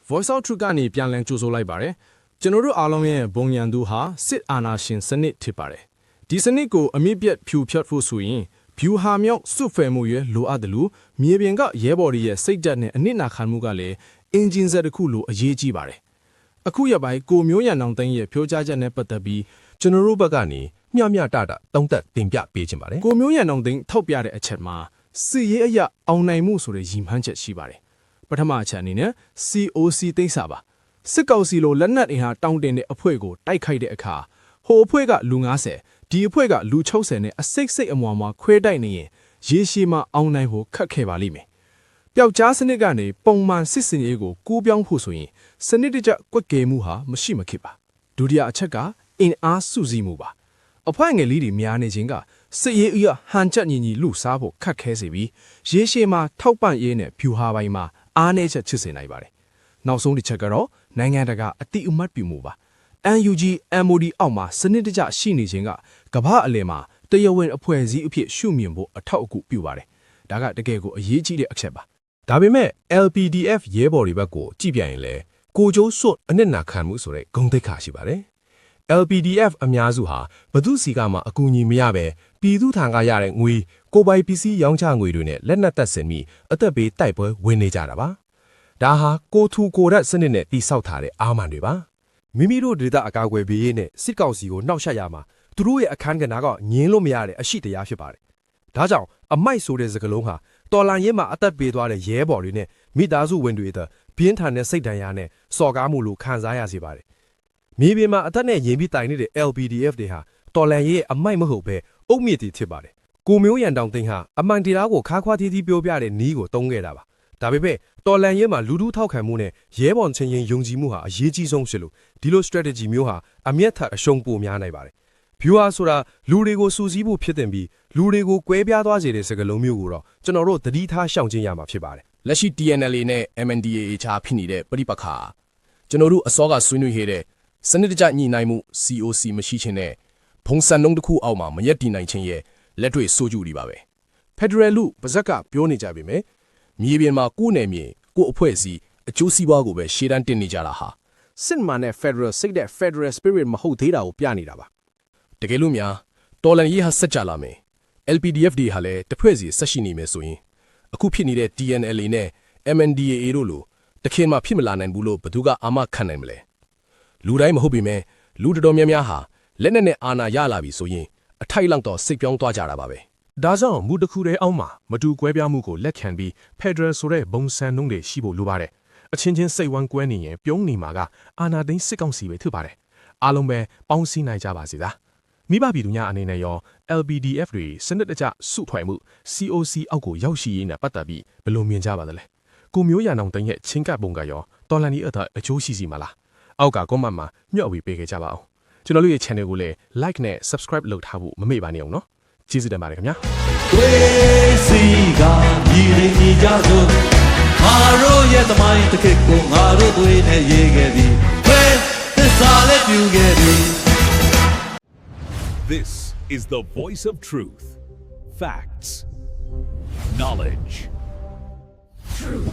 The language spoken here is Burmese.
Voice Out Truth ကနေပြန်လည်ကြိုဆိုလိုက်ပါတယ်ကျွန်တော်တို့အားလုံးရဲ့ဘုံရန်သူဟာစစ်အာဏာရှင်စနစ်ဖြစ်ပါတယ်ဒီစနစ်ကိုအမြင့်ပြတ်ဖြူဖြတ်ဖို့ဆိုရင်ဗျူဟာမြောက်စွတ်ဖယ်မှုရဲ့လိုအပ်တယ်လို့မြေပြင်ကရဲဘော်တွေရဲ့စိတ်ဓာတ်နဲ့အနစ်နာခံမှုကလည်းအင်ဂျင်ဆက်တစ်ခုလိုအရေးကြီးပါတယ်အခုရပိုင်းကိုမျိုးရန်အောင်သိန်းရဲ့ဖြိုးချချက်နဲ့ပတ်သက်ပြီးကျွန်တော်တို့ဘက်ကနေမျှတတုံးသက်တင်ပြပေးခြင်းပါတယ်ကိုမျိုးရန်အောင်သိန်းထောက်ပြတဲ့အချက်မှာစစ်ရေးအရာအောင်နိုင်မှုဆိုတဲ့ရည်မှန်းချက်ရှိပါတယ်ပထမအချက်အနေနဲ့ COC သိမ်းစာပါစစ်ကောင်စီလိုလက်နက်အင်အားတောင်းတင်တဲ့အဖွဲ့ကိုတိုက်ခိုက်တဲ့အခါဟိုအဖွဲ့ကလူ90ဒီအဖွဲ့ကလူ60နဲ့အစိတ်အမွားခွဲတိုက်နေရင်ရေရှည်မှာအောင်နိုင်ဖို့ခက်ခဲပါလိမ့်မယ်ပျောက်ကြားစနစ်ကနေပုံမှန်စစ်စင်ရေးကိုကူးပြောင်းဖို့ဆိုရင်စနစ်တကျကွက်ကဲမှုဟာမရှိမဖြစ်ပါဒုတိယအချက်ကအင်အားစုစည်းမှုပါအဖွဲ့ငယ်လေးတွေများနေခြင်းကစစ်ရေးအရဟန်ချက်ညီလူစားဖို့ခက်ခဲစေပြီးရေရှည်မှာထောက်ပံ့ရေးနဲ့ဖြူဟာပိုင်းမှာအားနည်းချက်ချစ်စေနိုင်ပါတယ်နောက်ဆုံးတစ်ချက်ကတော့နိုင်ငံတကာအတိအမှတ်ပြုမှုပါ NUG MOD အောက်မှာစနစ်တကျရှိနေခြင်းကကမ္ဘာအလယ်မှာတရားဝင်အဖွဲ့အစည်းအဖြစ်ရှုမြင်ဖို့အထောက်အကူပြုပါတယ်ဒါကတကယ်ကိုအရေးကြီးတဲ့အချက်ပါဒါပေမဲ့ LPDF ရဲဘော်တွေဘက်ကိုကြည့်ပြရင်လေကိုကျိုးစွတ်အနစ်နာခံမှုဆိုတဲ့ဂုဏ်သိက္ခာရှိပါတယ် LPDF အများစုဟာဘသူစီကမှအကူအညီမရပဲပြည်သူထံကရတဲ့ငွေကိုပိုင်ပစ္စည်းရောင်းချငွေတွေနဲ့လက်နက်တပ်ဆင်ပြီးအသက်ဘေးတိုက်ပွဲဝင်နေကြတာပါဒါဟာကိုထူကိုရက်စနစ်နဲ့တိဆောက်ထားတဲ့အာမန်တွေပါမိမိတို့ဒေသအကာအကွယ်ဘေးရေးနဲ့စစ်ကောင်စီကိုနှောက်ယှက်ရမှာသူတို့ရဲ့အခန်းကဏ္ဍကငင်းလို့မရတဲ့အရှိတရားဖြစ်ပါတယ်ဒါကြောင့်အမိုက်ဆိုတဲ့စကားလုံးဟာတော်လန်ရင်မှာအသက်ပေးသွားတဲ့ရဲဘော်တွေနဲ့မိသားစုဝင်တွေအသက်ပြင်းထန်တဲ့စိတ်ဒဏ်ရာနဲ့စော်ကားမှုလိုခံစားရစေပါတယ်မြေပြင်မှာအသက်နဲ့ရင်ပြီးတိုင်နေတဲ့ LPDF တွေဟာတော်လန်ရဲ့အမိုက်မဟုတ်ပဲအုတ်မြစ်တွေဖြစ်ပါတယ်ကိုမျိုးရန်တောင်သိန်းဟာအမှန်တရားကိုခါခွားတီးတီးပြောပြတဲ့နီးကိုတုံးခဲ့တာပါဒါပေမဲ့တော်လန်ရဲမှာလူထုထောက်ခံမှုနဲ့ရဲဘော်ချင်းချင်းယုံကြည်မှုဟာအရေးကြီးဆုံးဖြစ်လို့ဒီလို strategy မျိုးဟာအမျက်ထအရှုံးပိုများနိုင်ပါတယ် viewer ဆိုတာလူတွေကိုစူးစီးဖို့ဖြစ်တဲ့ပြီးလူတွေကိုကွဲပြားသွားစေတဲ့စကားလုံးမျိုးကိုတော့ကျွန်တော်တို့သတိထားရှောင်ကျဉ်ရမှာဖြစ်ပါတယ်လက်ရှိ TNLA နဲ့ MNDAA ချာဖြစ်နေတဲ့ပဋိပက္ခကျွန်တော်တို့အစောကဆွေးနွေးခဲ့တဲ့စနစ်တကျညှိနှိုင်းမှု COC မရှိခြင်းနဲ့ဖုံစံနှုန်းတစ်ခုအောက်မှာမရက်တည်နိုင်ခြင်းရဲ့လက်တွေ့ဆိုကြူတွေပါပဲဖက်ဒရယ်လူပါဇက်ကပြောနေကြပြီမယ်မြေပြင်မှာကိုယ်နယ်မြေကိုအဖွဲ့အစည်းအကျိုးစီးပွားကိုပဲရှေ့တန်းတင်နေကြတာဟာစစ်မှန်တဲ့ Federal စိတ်တဲ့ Federal Spirit မဟုတ်သေးတာကိုပြနေတာပါတကယ်လို့များတော်လန်ရေးဟာဆက်ကြလာမယ် LPDF တွေဟာလည်းတစ်ဖွဲ့စီဆက်ရှိနေမယ်ဆိုရင်အခုဖြစ်နေတဲ့ TNLA နဲ့ MNDAA တို့လိုတခင်မှဖြစ်မလာနိုင်ဘူးလို့ဘသူကအာမခံနိုင်မလဲလူတိုင်းမဟုတ်ပေမဲ့လူတော်များများဟာလက်နက်နဲ့အာဏာရလာပြီဆိုရင်အထိုက်လောက်တော့စိတ်ပြောင်းသွားကြတာပါပဲဒါကြောင့်မူတစ်ခုတည်းအောက်မှာမတူကွဲပြားမှုကိုလက်ခံပြီး Federal ဆိုတဲ့ဘုံစံနှုန်းတွေရှိဖို့လိုပါတယ်အချင်းချင်းစိတ်ဝမ်းကွဲနေရင်ပြုံးနေမှာကအာဏာသိမ်းစစ်ကောင်စီပဲဖြစ်ပါတယ်အားလုံးပဲပေါင်းစည်းနိုင်ကြပါစေသာမိဘပြည်သူများအနေနဲ့ရော LPDF တွေစနစ်တကျစုဖွဲ့မှု COC အောက်ကိုရောက်ရှိရေးနဲ့ပတ်သက်ပြီးဘယ်လိုမြင်ကြပါသလဲကိုမျိုးရန်အောင်တန်းရဲ့ချင်းကပ်ပုံကရောတော်လန်ဒီအအကျိုးရှိစီမလားအောက်က comment မှာညှော့ပြီးပေးခဲ့ကြပါအောင်ကျွန်တော်တို့ရဲ့ channel ကိုလည်း like နဲ့ subscribe လုပ်ထားဖို့မမေ့ပါနဲ့အောင်နော်ကျေးဇူးတင်ပါတယ်ခင်ဗျာဝေးစီကညီလေးညီကြစို့ငါတို့ရဲ့သမိုင်းတစ်ခေတ်ကိုငါတို့သွေးနဲ့ရေးခဲ့ပြီဝေးသစ္စာလည်းပြုခဲ့ပြီ This is the voice of truth. Facts. Knowledge. Truth.